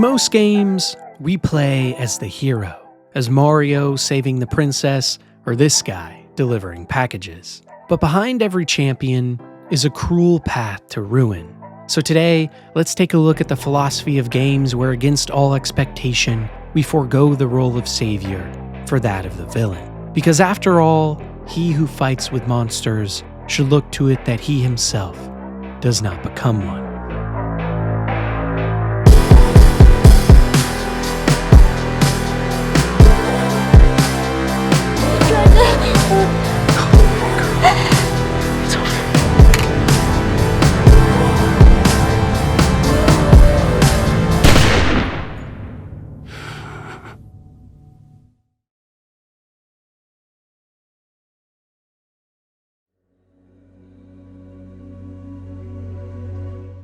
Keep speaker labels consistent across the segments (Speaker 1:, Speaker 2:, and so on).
Speaker 1: most games, we play as the hero, as Mario saving the princess, or this guy delivering packages. But behind every champion is a cruel path to ruin. So today, let's take a look at the philosophy of games where, against all expectation, we forego the role of savior for that of the villain. Because after all, he who fights with monsters should look to it that he himself does not become one.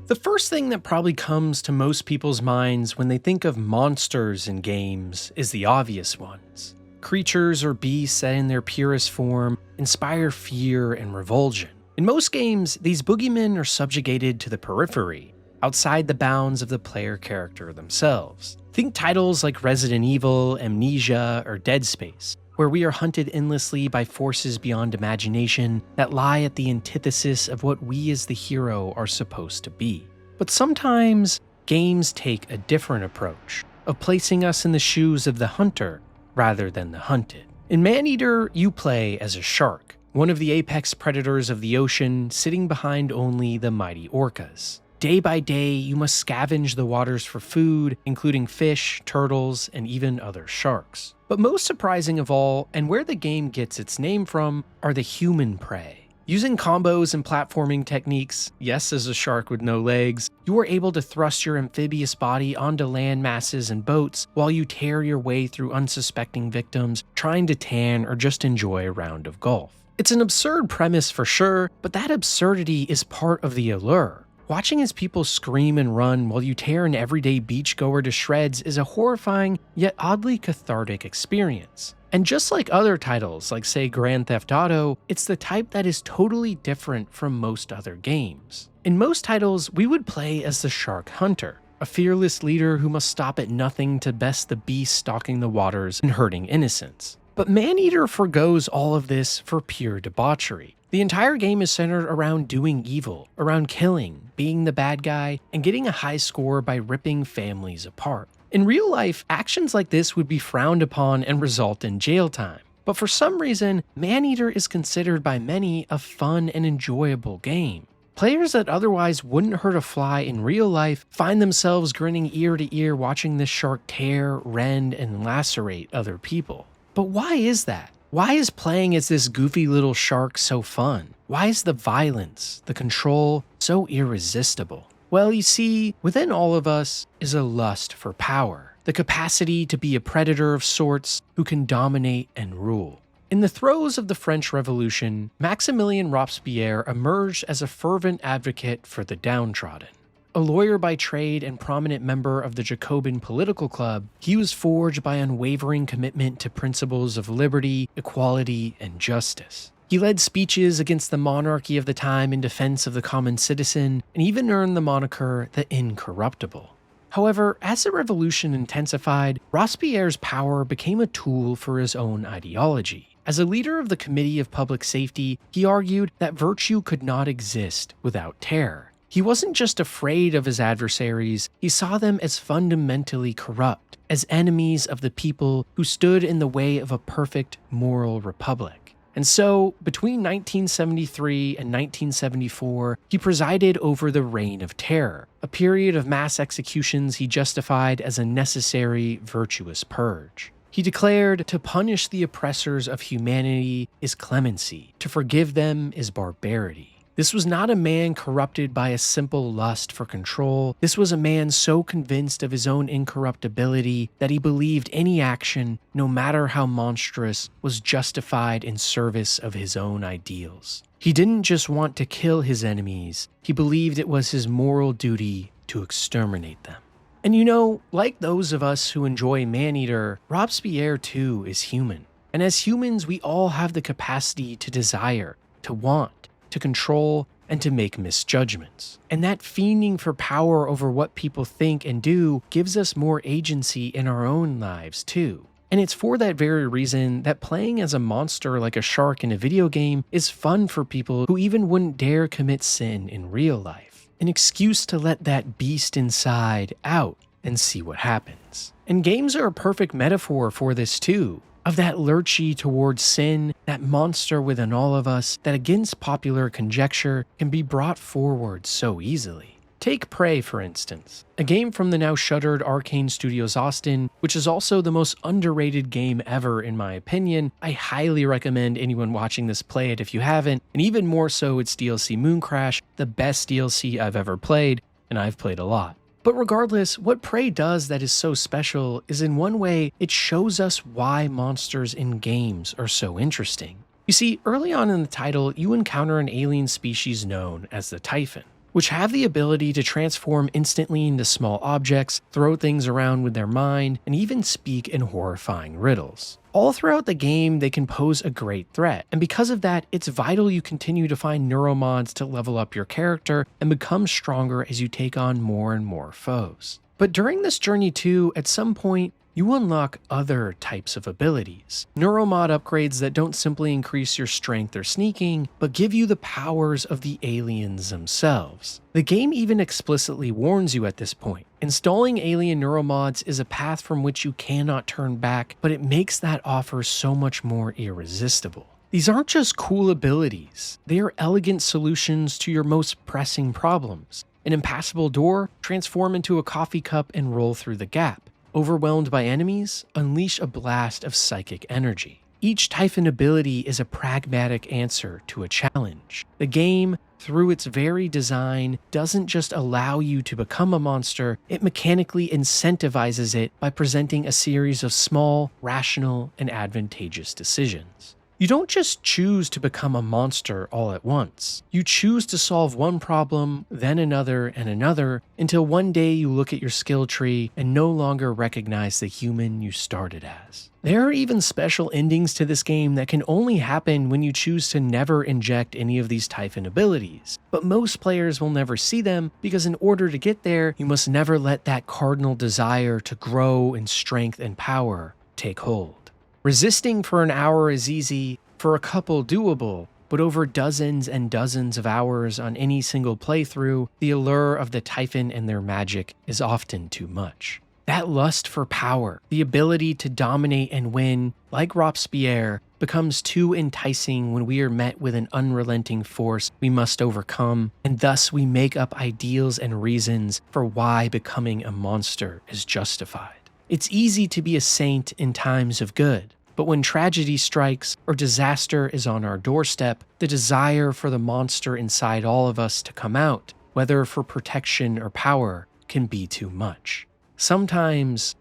Speaker 1: The first thing that probably comes to most people's minds when they think of monsters in games is the obvious ones. Creatures or beasts that in their purest form inspire fear and revulsion. In most games, these boogeymen are subjugated to the periphery, outside the bounds of the player character themselves. Think titles like Resident Evil, Amnesia, or Dead Space, where we are hunted endlessly by forces beyond imagination that lie at the antithesis of what we as the hero are supposed to be. But sometimes, games take a different approach, of placing us in the shoes of the hunter rather than the hunted. In Maneater, you play as a shark, one of the apex predators of the ocean, sitting behind only the mighty orcas. Day by day, you must scavenge the waters for food, including fish, turtles, and even other sharks. But most surprising of all, and where the game gets its name from, are the human prey. Using combos and platforming techniques, yes, as a shark with no legs, you are able to thrust your amphibious body onto land masses and boats while you tear your way through unsuspecting victims, trying to tan or just enjoy a round of golf. It's an absurd premise for sure, but that absurdity is part of the allure. Watching as people scream and run while you tear an everyday beachgoer to shreds is a horrifying yet oddly cathartic experience. And just like other titles, like say Grand Theft Auto, it's the type that is totally different from most other games. In most titles, we would play as the shark hunter, a fearless leader who must stop at nothing to best the beast stalking the waters and hurting innocents. But Maneater forgoes all of this for pure debauchery. The entire game is centered around doing evil, around killing, being the bad guy, and getting a high score by ripping families apart. In real life, actions like this would be frowned upon and result in jail time. But for some reason, Maneater is considered by many a fun and enjoyable game. Players that otherwise wouldn't hurt a fly in real life find themselves grinning ear to ear watching this shark tear, rend, and lacerate other people. But why is that? Why is playing as this goofy little shark so fun? Why is the violence, the control, so irresistible? Well, you see, within all of us is a lust for power, the capacity to be a predator of sorts who can dominate and rule. In the throes of the French Revolution, Maximilien Robespierre emerged as a fervent advocate for the downtrodden. A lawyer by trade and prominent member of the Jacobin political club, he was forged by unwavering commitment to principles of liberty, equality, and justice. He led speeches against the monarchy of the time in defense of the common citizen, and even earned the moniker the Incorruptible. However, as the revolution intensified, Robespierre's power became a tool for his own ideology. As a leader of the Committee of Public Safety, he argued that virtue could not exist without terror. He wasn't just afraid of his adversaries, he saw them as fundamentally corrupt, as enemies of the people who stood in the way of a perfect moral republic. And so, between 1973 and 1974, he presided over the Reign of Terror, a period of mass executions he justified as a necessary, virtuous purge. He declared, "To punish the oppressors of humanity is clemency, to forgive them is barbarity." This was not a man corrupted by a simple lust for control. This was a man so convinced of his own incorruptibility that he believed any action, no matter how monstrous, was justified in service of his own ideals. He didn't just want to kill his enemies, he believed it was his moral duty to exterminate them. And you know, like those of us who enjoy Maneater, Robespierre too is human. And as humans, we all have the capacity to desire, to want, to control, and to make misjudgments. And that fiending for power over what people think and do gives us more agency in our own lives too. And it's for that very reason that playing as a monster like a shark in a video game is fun for people who even wouldn't dare commit sin in real life. An excuse to let that beast inside out and see what happens. And games are a perfect metaphor for this too, of that lurchy towards sin, that monster within all of us that against popular conjecture can be brought forward so easily. Take Prey, for instance, a game from the now shuttered Arcane Studios Austin, which is also the most underrated game ever in my opinion. I highly recommend anyone watching this play it if you haven't, and even more so its DLC Mooncrash, the best DLC I've ever played, and I've played a lot. But regardless, what Prey does that is so special is in one way, it shows us why monsters in games are so interesting. You see, early on in the title, you encounter an alien species known as the Typhon, which have the ability to transform instantly into small objects, throw things around with their mind, and even speak in horrifying riddles. All throughout the game, they can pose a great threat, and because of that, it's vital you continue to find neuromods to level up your character and become stronger as you take on more and more foes. But during this journey too, at some point, you unlock other types of abilities. Neuromod upgrades that don't simply increase your strength or sneaking, but give you the powers of the aliens themselves. The game even explicitly warns you at this point. Installing alien neuromods is a path from which you cannot turn back, but it makes that offer so much more irresistible. These aren't just cool abilities, they are elegant solutions to your most pressing problems. An impassable door? Transform into a coffee cup and roll through the gap. Overwhelmed by enemies? Unleash a blast of psychic energy. Each Typhon ability is a pragmatic answer to a challenge. The game, through its very design, doesn't just allow you to become a monster, it mechanically incentivizes it by presenting a series of small, rational, and advantageous decisions. You don't just choose to become a monster all at once. You choose to solve one problem, then another and another, until one day you look at your skill tree and no longer recognize the human you started as. There are even special endings to this game that can only happen when you choose to never inject any of these Typhon abilities. But most players will never see them because in order to get there, you must never let that cardinal desire to grow in strength and power take hold. Resisting for an hour is easy, for a couple doable, but over dozens and dozens of hours on any single playthrough, the allure of the Typhon and their magic is often too much. That lust for power, the ability to dominate and win, like Robespierre, becomes too enticing when we are met with an unrelenting force we must overcome, and thus we make up ideals and reasons for why becoming a monster is justified. It's easy to be a saint in times of good, but when tragedy strikes or disaster is on our doorstep, the desire for the monster inside all of us to come out, whether for protection or power, can be too much. Sometimes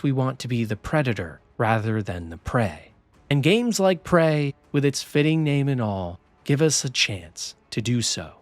Speaker 1: we want to be the predator rather than the prey. And games like Prey, with its fitting name and all, give us a chance to do so.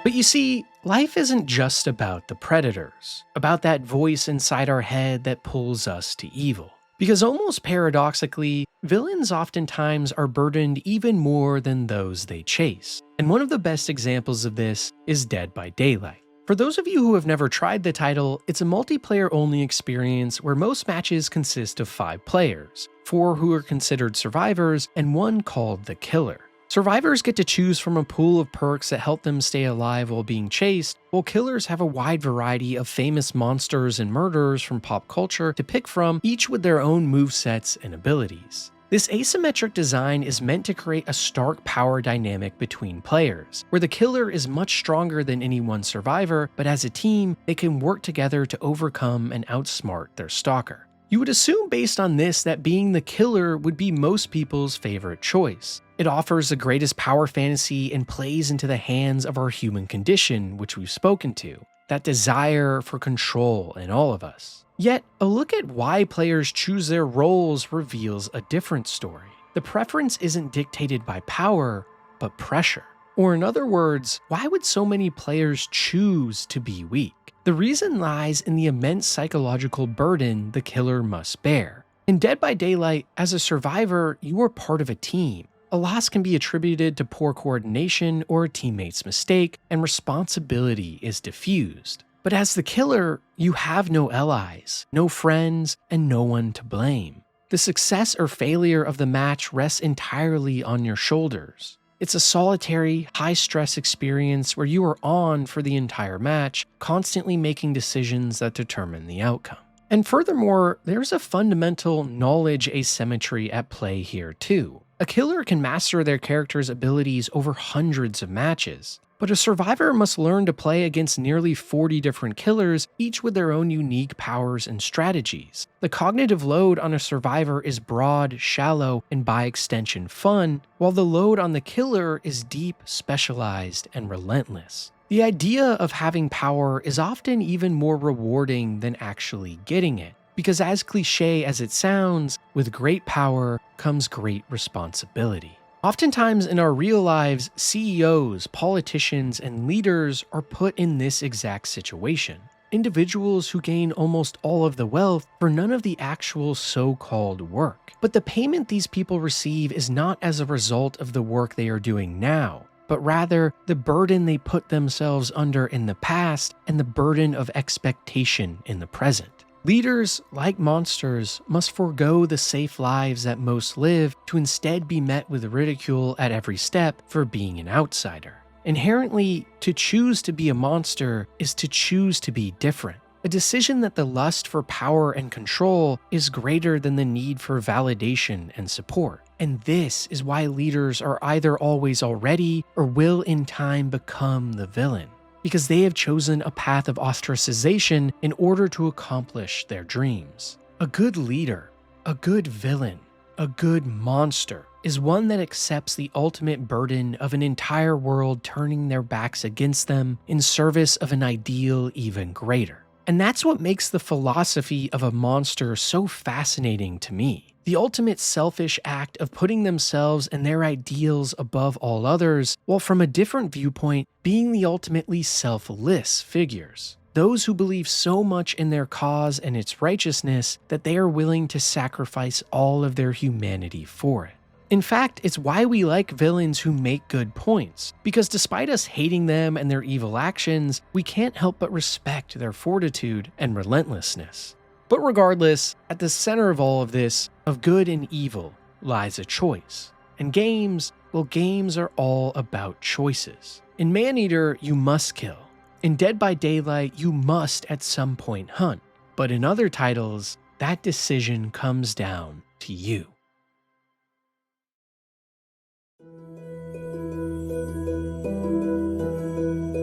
Speaker 1: But you see, life isn't just about the predators, about that voice inside our head that pulls us to evil. Because almost paradoxically, villains oftentimes are burdened even more than those they chase. And one of the best examples of this is Dead by Daylight. For those of you who have never tried the title, it's a multiplayer-only experience where most matches consist of 5 players, 4 who are considered survivors, and 1 called the Killer. Survivors get to choose from a pool of perks that help them stay alive while being chased, while killers have a wide variety of famous monsters and murderers from pop culture to pick from, each with their own movesets and abilities. This asymmetric design is meant to create a stark power dynamic between players, where the killer is much stronger than any one survivor, but as a team, they can work together to overcome and outsmart their stalker. You would assume based on this that being the killer would be most people's favorite choice. It offers the greatest power fantasy and plays into the hands of our human condition, which we've spoken to, that desire for control in all of us. Yet, a look at why players choose their roles reveals a different story. The preference isn't dictated by power, but pressure. Or in other words, why would so many players choose to be weak? The reason lies in the immense psychological burden the killer must bear. In Dead by Daylight, as a survivor, you are part of a team. A loss can be attributed to poor coordination or a teammate's mistake, and responsibility is diffused. But as the killer, you have no allies, no friends, and no one to blame. The success or failure of the match rests entirely on your shoulders. It's a solitary, high-stress experience where you are on for the entire match, constantly making decisions that determine the outcome. And furthermore, there's a fundamental knowledge asymmetry at play here too. A killer can master their character's abilities over hundreds of matches, but a survivor must learn to play against nearly 40 different killers, each with their own unique powers and strategies. The cognitive load on a survivor is broad, shallow, and by extension fun, while the load on the killer is deep, specialized, and relentless. The idea of having power is often even more rewarding than actually getting it, because as cliché as it sounds, with great power comes great responsibility. Oftentimes in our real lives, CEOs, politicians, and leaders are put in this exact situation. Individuals who gain almost all of the wealth for none of the actual so-called work. But the payment these people receive is not as a result of the work they are doing now, but rather the burden they put themselves under in the past and the burden of expectation in the present. Leaders, like monsters, must forego the safe lives that most live to instead be met with ridicule at every step for being an outsider. Inherently, to choose to be a monster is to choose to be different. A decision that the lust for power and control is greater than the need for validation and support. And this is why leaders are either always already or will in time become the villain, because they have chosen a path of ostracization in order to accomplish their dreams. A good leader, a good villain, a good monster is one that accepts the ultimate burden of an entire world turning their backs against them in service of an ideal even greater. And that's what makes the philosophy of a monster so fascinating to me. The ultimate selfish act of putting themselves and their ideals above all others, while from a different viewpoint, being the ultimately selfless figures. Those who believe so much in their cause and its righteousness that they are willing to sacrifice all of their humanity for it. In fact, it's why we like villains who make good points, because despite us hating them and their evil actions, we can't help but respect their fortitude and relentlessness. But regardless, at the center of all of this, of good and evil, lies a choice. And games, well, games are all about choices. In Maneater, you must kill. In Dead by Daylight, you must at some point hunt. But in other titles, that decision comes down to you.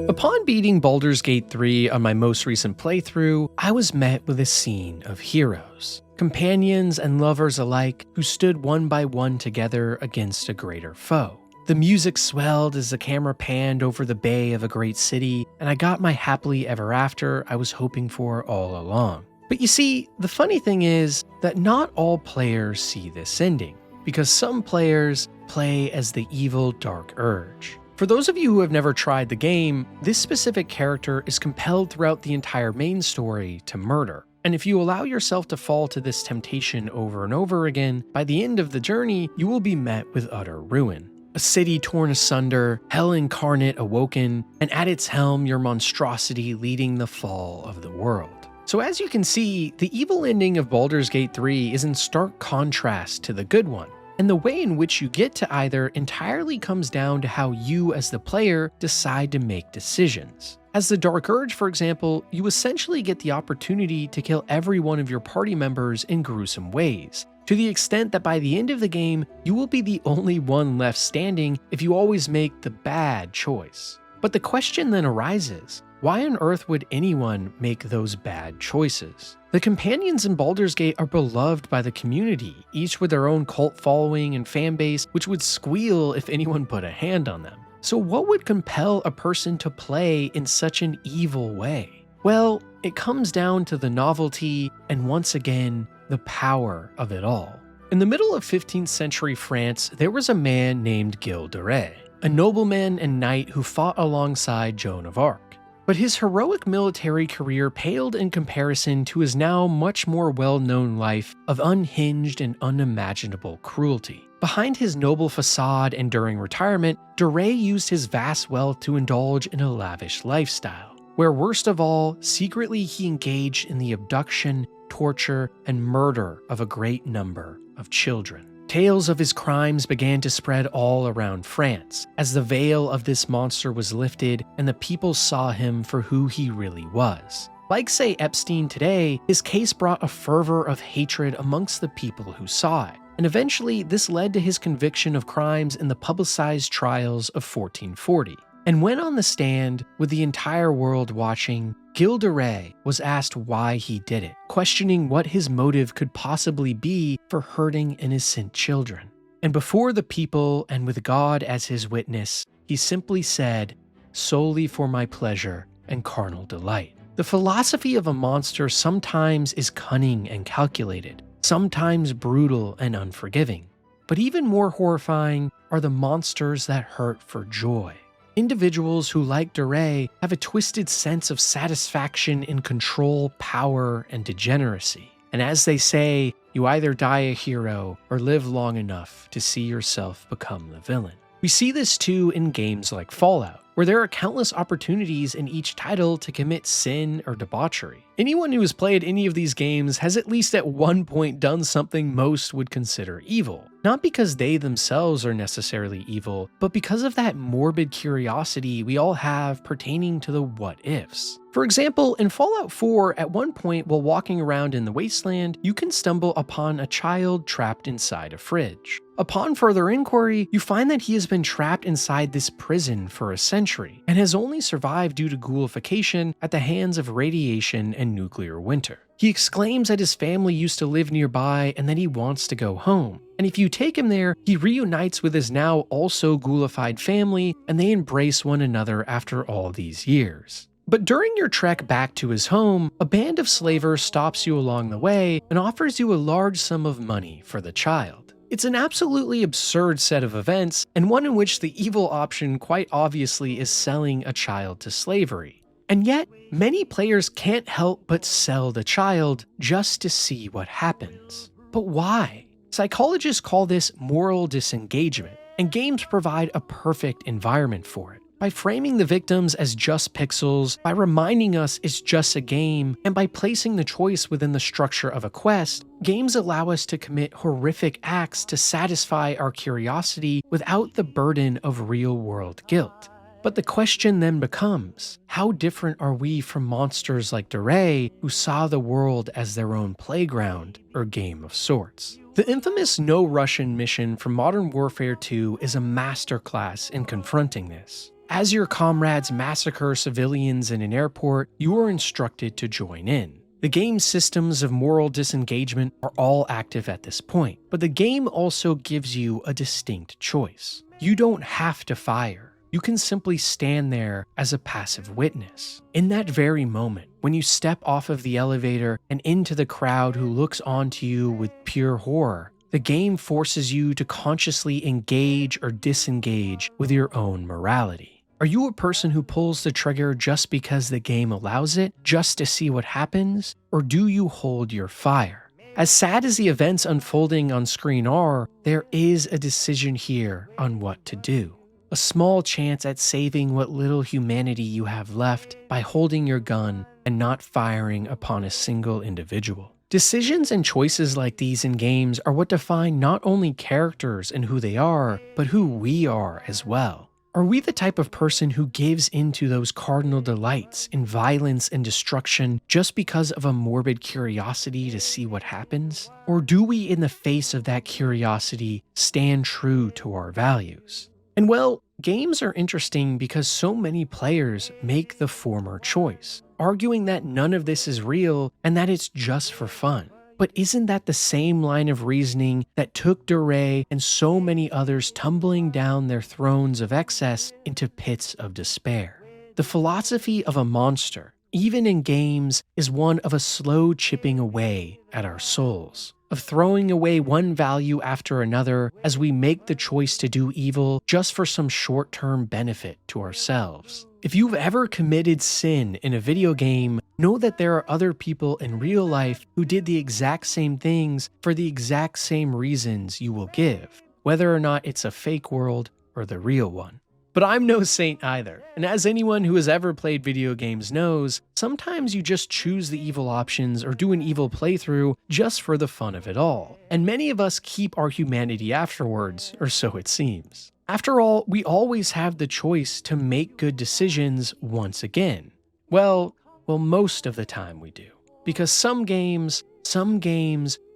Speaker 1: Upon beating Baldur's Gate 3 on my most recent playthrough, I was met with a scene of heroes, companions and lovers alike who stood one by one together against a greater foe. The music swelled as the camera panned over the bay of a great city, and I got my happily ever after I was hoping for all along. But you see, the funny thing is that not all players see this ending, because some players play as the evil Dark Urge. For those of you who have never tried the game, this specific character is compelled throughout the entire main story to murder. And if you allow yourself to fall to this temptation over and over again, by the end of the journey, you will be met with utter ruin. A city torn asunder, hell incarnate awoken, and at its helm your monstrosity leading the fall of the world. So as you can see, the evil ending of Baldur's Gate 3 is in stark contrast to the good one. And the way in which you get to either entirely comes down to how you as the player decide to make decisions. As the Dark Urge, for example, you essentially get the opportunity to kill every one of your party members in gruesome ways, to the extent that by the end of the game, you will be the only one left standing if you always make the bad choice. But the question then arises, why on earth would anyone make those bad choices? The companions in Baldur's Gate are beloved by the community, each with their own cult following and fanbase, which would squeal if anyone put a hand on them. So what would compel a person to play in such an evil way? Well, it comes down to the novelty and once again, the power of it all. In the middle of 15th century France, there was a man named Gilles de Rais, a nobleman and knight who fought alongside Joan of Arc. But his heroic military career paled in comparison to his now much more well-known life of unhinged and unimaginable cruelty. Behind his noble facade and during retirement, Duray used his vast wealth to indulge in a lavish lifestyle, where worst of all, secretly he engaged in the abduction, torture, and murder of a great number of children. Tales of his crimes began to spread all around France, as the veil of this monster was lifted and the people saw him for who he really was. Like, say, Epstein today, his case brought a fervor of hatred amongst the people who saw it, and eventually this led to his conviction of crimes in the publicized trials of 1440. And when on the stand, with the entire world watching, Gilles de Rais was asked why he did it, questioning what his motive could possibly be for hurting innocent children. And before the people and with God as his witness, he simply said, "Solely for my pleasure and carnal delight." The philosophy of a monster sometimes is cunning and calculated, sometimes brutal and unforgiving. But even more horrifying are the monsters that hurt for joy. Individuals who, like Duray, have a twisted sense of satisfaction in control, power, and degeneracy. And as they say, you either die a hero or live long enough to see yourself become the villain. We see this too in games like Fallout, where there are countless opportunities in each title to commit sin or debauchery. Anyone who has played any of these games has at least at one point done something most would consider evil. Not because they themselves are necessarily evil, but because of that morbid curiosity we all have pertaining to the what-ifs. For example, in Fallout 4, at one point while walking around in the wasteland, you can stumble upon a child trapped inside a fridge. Upon further inquiry, you find that he has been trapped inside this prison for a century, and has only survived due to ghoulification at the hands of radiation and nuclear winter. He exclaims that his family used to live nearby and that he wants to go home. And if you take him there, he reunites with his now also ghoulified family, and they embrace one another after all these years. But during your trek back to his home, a band of slavers stops you along the way and offers you a large sum of money for the child. It's an absolutely absurd set of events, and one in which the evil option quite obviously is selling a child to slavery. And yet, many players can't help but sell the child just to see what happens. But why? Psychologists call this moral disengagement, and games provide a perfect environment for it. By framing the victims as just pixels, by reminding us it's just a game, and by placing the choice within the structure of a quest, games allow us to commit horrific acts to satisfy our curiosity without the burden of real-world guilt. But the question then becomes, how different are we from monsters like Duray, who saw the world as their own playground or game of sorts? The infamous No Russian mission from Modern Warfare 2 is a masterclass in confronting this. As your comrades massacre civilians in an airport, you are instructed to join in. The game's systems of moral disengagement are all active at this point, but the game also gives you a distinct choice. You don't have to fire. You can simply stand there as a passive witness. In that very moment, when you step off of the elevator and into the crowd who looks onto you with pure horror, the game forces you to consciously engage or disengage with your own morality. Are you a person who pulls the trigger just because the game allows it, just to see what happens, or do you hold your fire? As sad as the events unfolding on screen are, there is a decision here on what to do. A small chance at saving what little humanity you have left by holding your gun and not firing upon a single individual. Decisions and choices like these in games are what define not only characters and who they are, but who we are as well. Are we the type of person who gives into those cardinal delights in violence and destruction just because of a morbid curiosity to see what happens? Or do we, in the face of that curiosity, stand true to our values? And well, games are interesting because so many players make the former choice, arguing that none of this is real and that it's just for fun. But isn't that the same line of reasoning that took Duray and so many others tumbling down their thrones of excess into pits of despair? The philosophy of a monster, even in games, is one of a slow chipping away at our souls. of throwing away one value after another as we make the choice to do evil just for some short-term benefit to ourselves. If you've ever committed sin in a video game, know that there are other people in real life who did the exact same things for the exact same reasons you will give, whether or not it's a fake world or the real one. But I'm no saint either, and as anyone who has ever played video games knows, sometimes you just choose the evil options or do an evil playthrough just for the fun of it all. And many of us keep our humanity afterwards, or so it seems. After all, we always have the choice to make good decisions once again. Well, most of the time we do. Because some games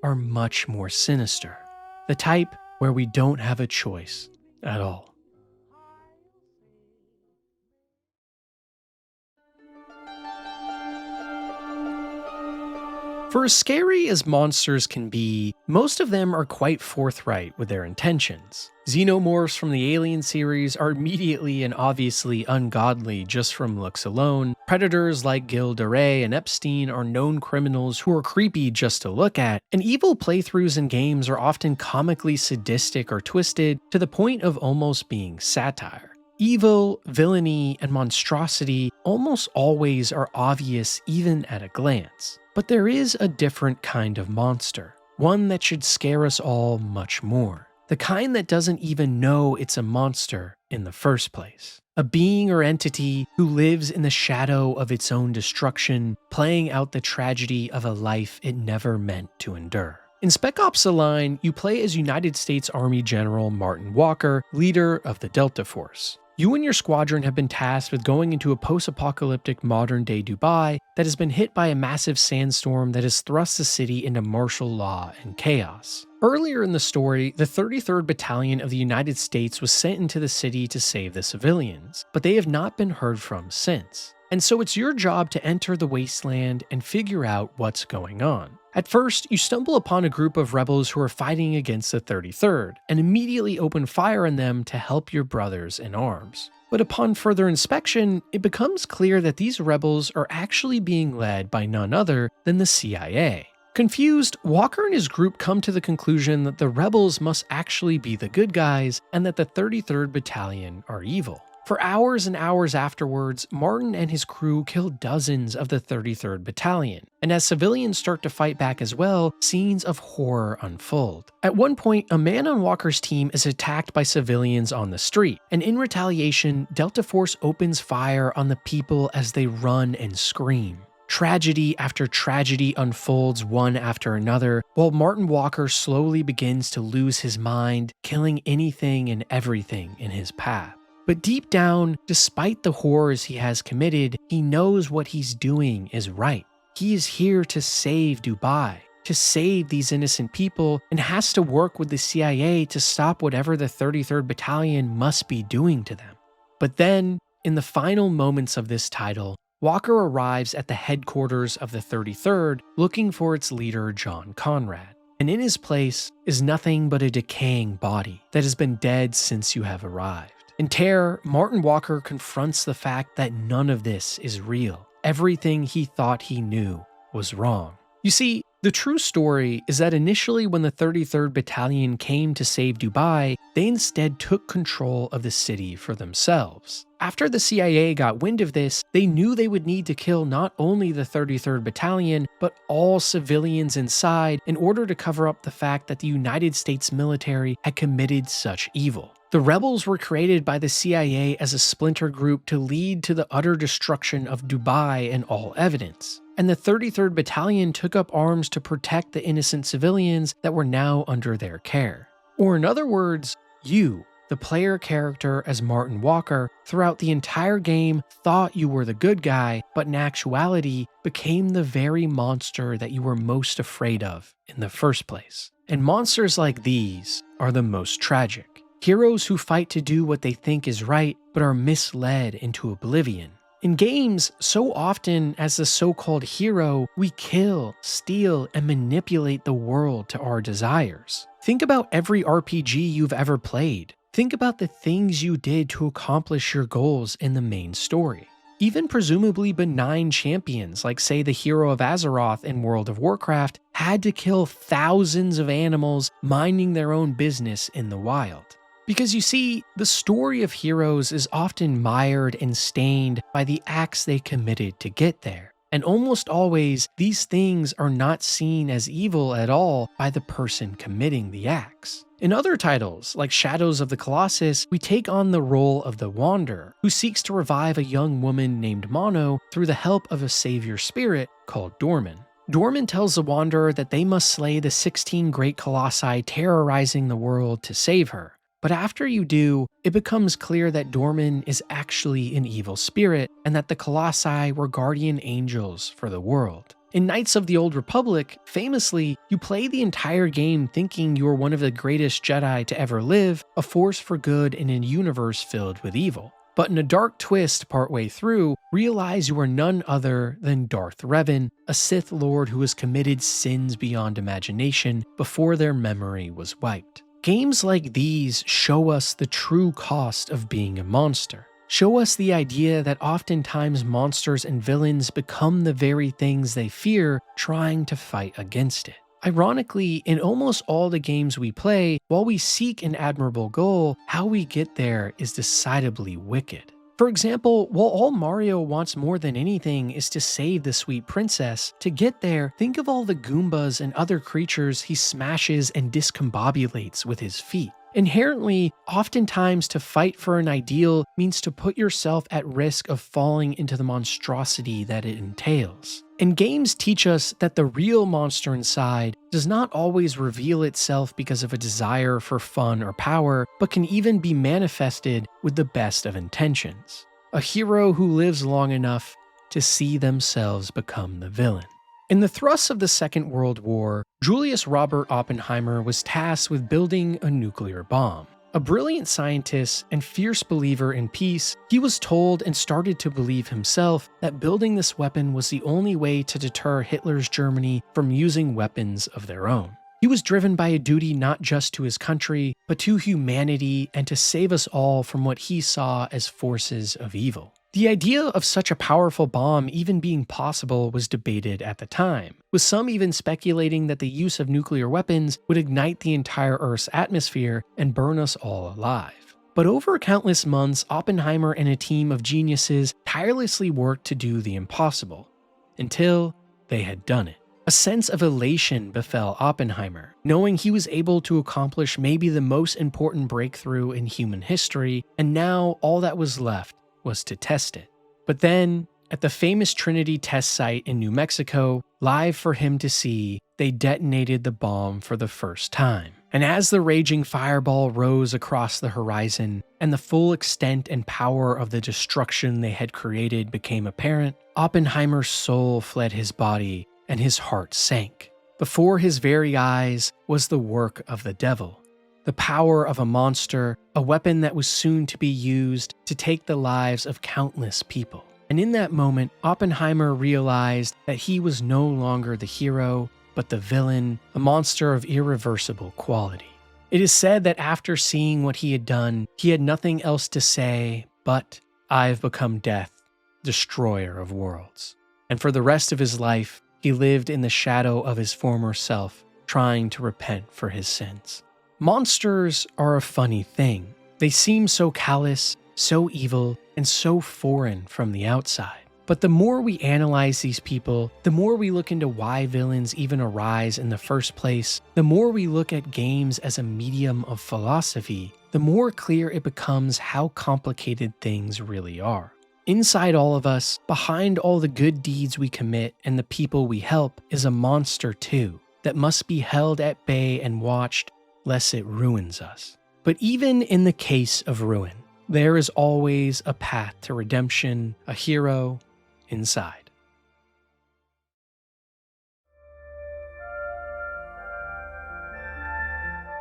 Speaker 1: are much more sinister. The type where we don't have a choice at all. For as scary as monsters can be, most of them are quite forthright with their intentions. Xenomorphs from the Alien series are immediately and obviously ungodly just from looks alone. Predators like Gil de Rais and Epstein are known criminals who are creepy just to look at, and evil playthroughs in games are often comically sadistic or twisted to the point of almost being satire. Evil, villainy, and monstrosity almost always are obvious even at a glance. But there is a different kind of monster, one that should scare us all much more. The kind that doesn't even know it's a monster in the first place. A being or entity who lives in the shadow of its own destruction, playing out the tragedy of a life it never meant to endure. In Spec Ops: The Line, you play as United States Army General Martin Walker, leader of the Delta Force. You and your squadron have been tasked with going into a post-apocalyptic modern-day Dubai that has been hit by a massive sandstorm that has thrust the city into martial law and chaos. Earlier in the story, the 33rd Battalion of the United States was sent into the city to save the civilians, but they have not been heard from since. And so it's your job to enter the wasteland and figure out what's going on. At first, you stumble upon a group of rebels who are fighting against the 33rd, and immediately open fire on them to help your brothers in arms. But upon further inspection, it becomes clear that these rebels are actually being led by none other than the CIA. Confused, Walker and his group come to the conclusion that the rebels must actually be the good guys, and that the 33rd Battalion are evil. For hours and hours afterwards, Martin and his crew kill dozens of the 33rd Battalion, and as civilians start to fight back as well, scenes of horror unfold. At one point, a man on Walker's team is attacked by civilians on the street, and in retaliation, Delta Force opens fire on the people as they run and scream. Tragedy after tragedy unfolds one after another, while Martin Walker slowly begins to lose his mind, killing anything and everything in his path. But deep down, despite the horrors he has committed, he knows what he's doing is right. He is here to save Dubai, to save these innocent people, and has to work with the CIA to stop whatever the 33rd Battalion must be doing to them. But then, in the final moments of this title, Walker arrives at the headquarters of the 33rd looking for its leader, John Conrad. And in his place is nothing but a decaying body that has been dead since you have arrived. In terror, Martin Walker confronts the fact that none of this is real. Everything he thought he knew was wrong. You see, the true story is that initially when the 33rd Battalion came to save Dubai, they instead took control of the city for themselves. After the CIA got wind of this, they knew they would need to kill not only the 33rd Battalion, but all civilians inside in order to cover up the fact that the United States military had committed such evil. The rebels were created by the CIA as a splinter group to lead to the utter destruction of Dubai and all evidence. And the 33rd Battalion took up arms to protect the innocent civilians that were now under their care. Or in other words, you, the player character as Martin Walker, throughout the entire game thought you were the good guy, but in actuality became the very monster that you were most afraid of in the first place. And monsters like these are the most tragic. Heroes who fight to do what they think is right, but are misled into oblivion. In games, so often as the so-called hero, we kill, steal, and manipulate the world to our desires. Think about every RPG you've ever played. Think about the things you did to accomplish your goals in the main story. even presumably benign champions like, say, the hero of Azeroth in World of Warcraft had to kill thousands of animals minding their own business in the wild. Because you see, the story of heroes is often mired and stained by the acts they committed to get there. And almost always, these things are not seen as evil at all by the person committing the acts. In other titles, like Shadows of the Colossus, we take on the role of the Wanderer, who seeks to revive a young woman named Mono through the help of a savior spirit called Dorman. Dorman tells the Wanderer that they must slay the 16 great colossi terrorizing the world to save her. But after you do, it becomes clear that Dorman is actually an evil spirit, and that the colossi were guardian angels for the world. In Knights of the Old Republic, famously, you play the entire game thinking you are one of the greatest Jedi to ever live, a force for good in a universe filled with evil. But in a dark twist partway through, realize you are none other than Darth Revan, a Sith Lord who has committed sins beyond imagination before their memory was wiped. Games like these show us the true cost of being a monster. Show us the idea that oftentimes monsters and villains become the very things they fear, trying to fight against it. Ironically, in almost all the games we play, while we seek an admirable goal, how we get there is decidedly wicked. For example, while all Mario wants more than anything is to save the sweet princess, to get there, think of all the Goombas and other creatures he smashes and discombobulates with his feet. Inherently, oftentimes to fight for an ideal means to put yourself at risk of falling into the monstrosity that it entails. And games teach us that the real monster inside does not always reveal itself because of a desire for fun or power, but can even be manifested with the best of intentions. A hero who lives long enough to see themselves become the villain. In the thrust of the Second World War, Julius Robert Oppenheimer was tasked with building a nuclear bomb. A brilliant scientist and fierce believer in peace, he was told and started to believe himself that building this weapon was the only way to deter Hitler's Germany from using weapons of their own. He was driven by a duty not just to his country, but to humanity and to save us all from what he saw as forces of evil. The idea of such a powerful bomb even being possible was debated at the time, with some even speculating that the use of nuclear weapons would ignite the entire Earth's atmosphere and burn us all alive. But over countless months, Oppenheimer and a team of geniuses tirelessly worked to do the impossible, until they had done it. A sense of elation befell Oppenheimer, knowing he was able to accomplish maybe the most important breakthrough in human history, and now all that was left was to test it. But then, at the famous Trinity test site in New Mexico, live for him to see, they detonated the bomb for the first time. And as the raging fireball rose across the horizon, and the full extent and power of the destruction they had created became apparent, Oppenheimer's soul fled his body, and his heart sank. Before his very eyes was the work of the devil. The power of a monster, a weapon that was soon to be used to take the lives of countless people. And in that moment, Oppenheimer realized that he was no longer the hero, but the villain, a monster of irreversible quality. It is said that after seeing what he had done, he had nothing else to say but, "I've become death, destroyer of worlds." And for the rest of his life, he lived in the shadow of his former self, trying to repent for his sins. Monsters are a funny thing. They seem so callous, so evil, and so foreign from the outside. But the more we analyze these people, the more we look into why villains even arise in the first place, the more we look at games as a medium of philosophy, the more clear it becomes how complicated things really are. Inside all of us, behind all the good deeds we commit and the people we help, is a monster too, that must be held at bay and watched, lest it ruins us. But even in the case of ruin, there is always a path to redemption, a hero inside.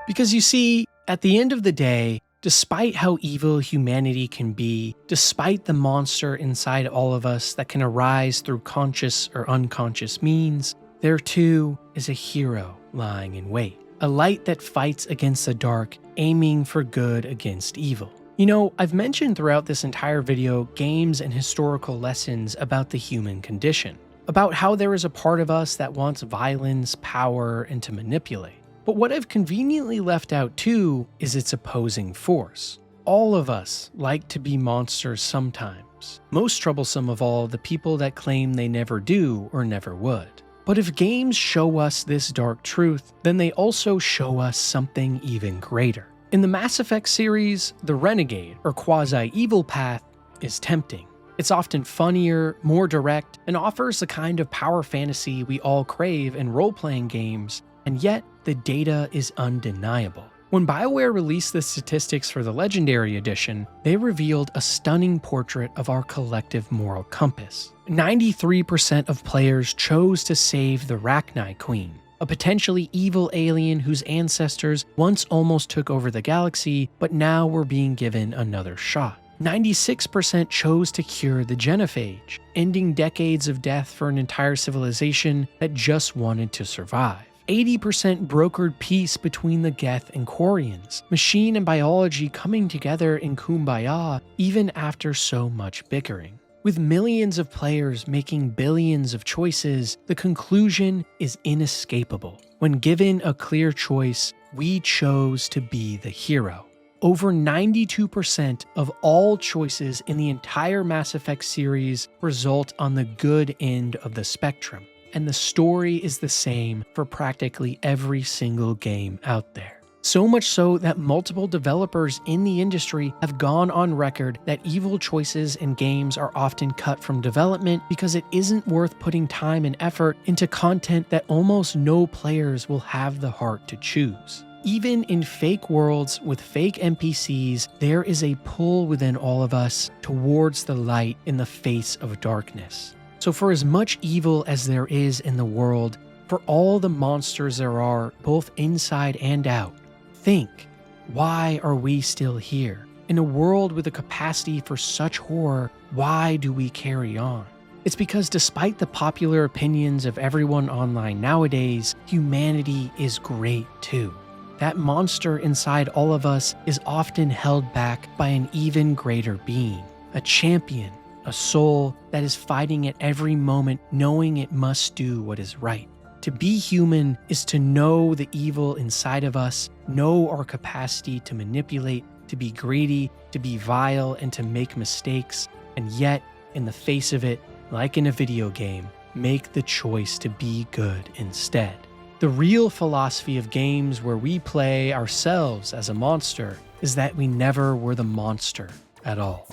Speaker 1: Because you see, at the end of the day, despite how evil humanity can be, despite the monster inside all of us that can arise through conscious or unconscious means, there too is a hero lying in wait. A light that fights against the dark, aiming for good against evil. You know, I've mentioned throughout this entire video games and historical lessons about the human condition, about how there is a part of us that wants violence, power, and to manipulate. But what I've conveniently left out too is its opposing force. All of us like to be monsters sometimes. Most troublesome of all, the people that claim they never do or never would. But if games show us this dark truth, then they also show us something even greater. In the Mass Effect series, the renegade, or quasi-evil path, is tempting. It's often funnier, more direct, and offers the kind of power fantasy we all crave in role-playing games, and yet the data is undeniable. When BioWare released the statistics for the Legendary Edition, they revealed a stunning portrait of our collective moral compass. 93% of players chose to save the Rachni Queen, a potentially evil alien whose ancestors once almost took over the galaxy, but now were being given another shot. 96% chose to cure the genophage, ending decades of death for an entire civilization that just wanted to survive. 80% brokered peace between the Geth and Quarians, machine and biology coming together in kumbaya even after so much bickering. With millions of players making billions of choices, the conclusion is inescapable. When given a clear choice, we chose to be the hero. Over 92% of all choices in the entire Mass Effect series result on the good end of the spectrum, and the story is the same for practically every single game out there. So much so that multiple developers in the industry have gone on record that evil choices in games are often cut from development because it isn't worth putting time and effort into content that almost no players will have the heart to choose. Even in fake worlds with fake NPCs, there is a pull within all of us towards the light in the face of darkness. So for as much evil as there is in the world, for all the monsters there are, both inside and out, think, why are we still here? In a world with a capacity for such horror, why do we carry on? It's because despite the popular opinions of everyone online nowadays, humanity is great too. That monster inside all of us is often held back by an even greater being, a champion, a soul that is fighting at every moment, knowing it must do what is right. To be human is to know the evil inside of us, know our capacity to manipulate, to be greedy, to be vile, and to make mistakes, and yet, in the face of it, like in a video game, make the choice to be good instead. The real philosophy of games where we play ourselves as a monster is that we never were the monster at all.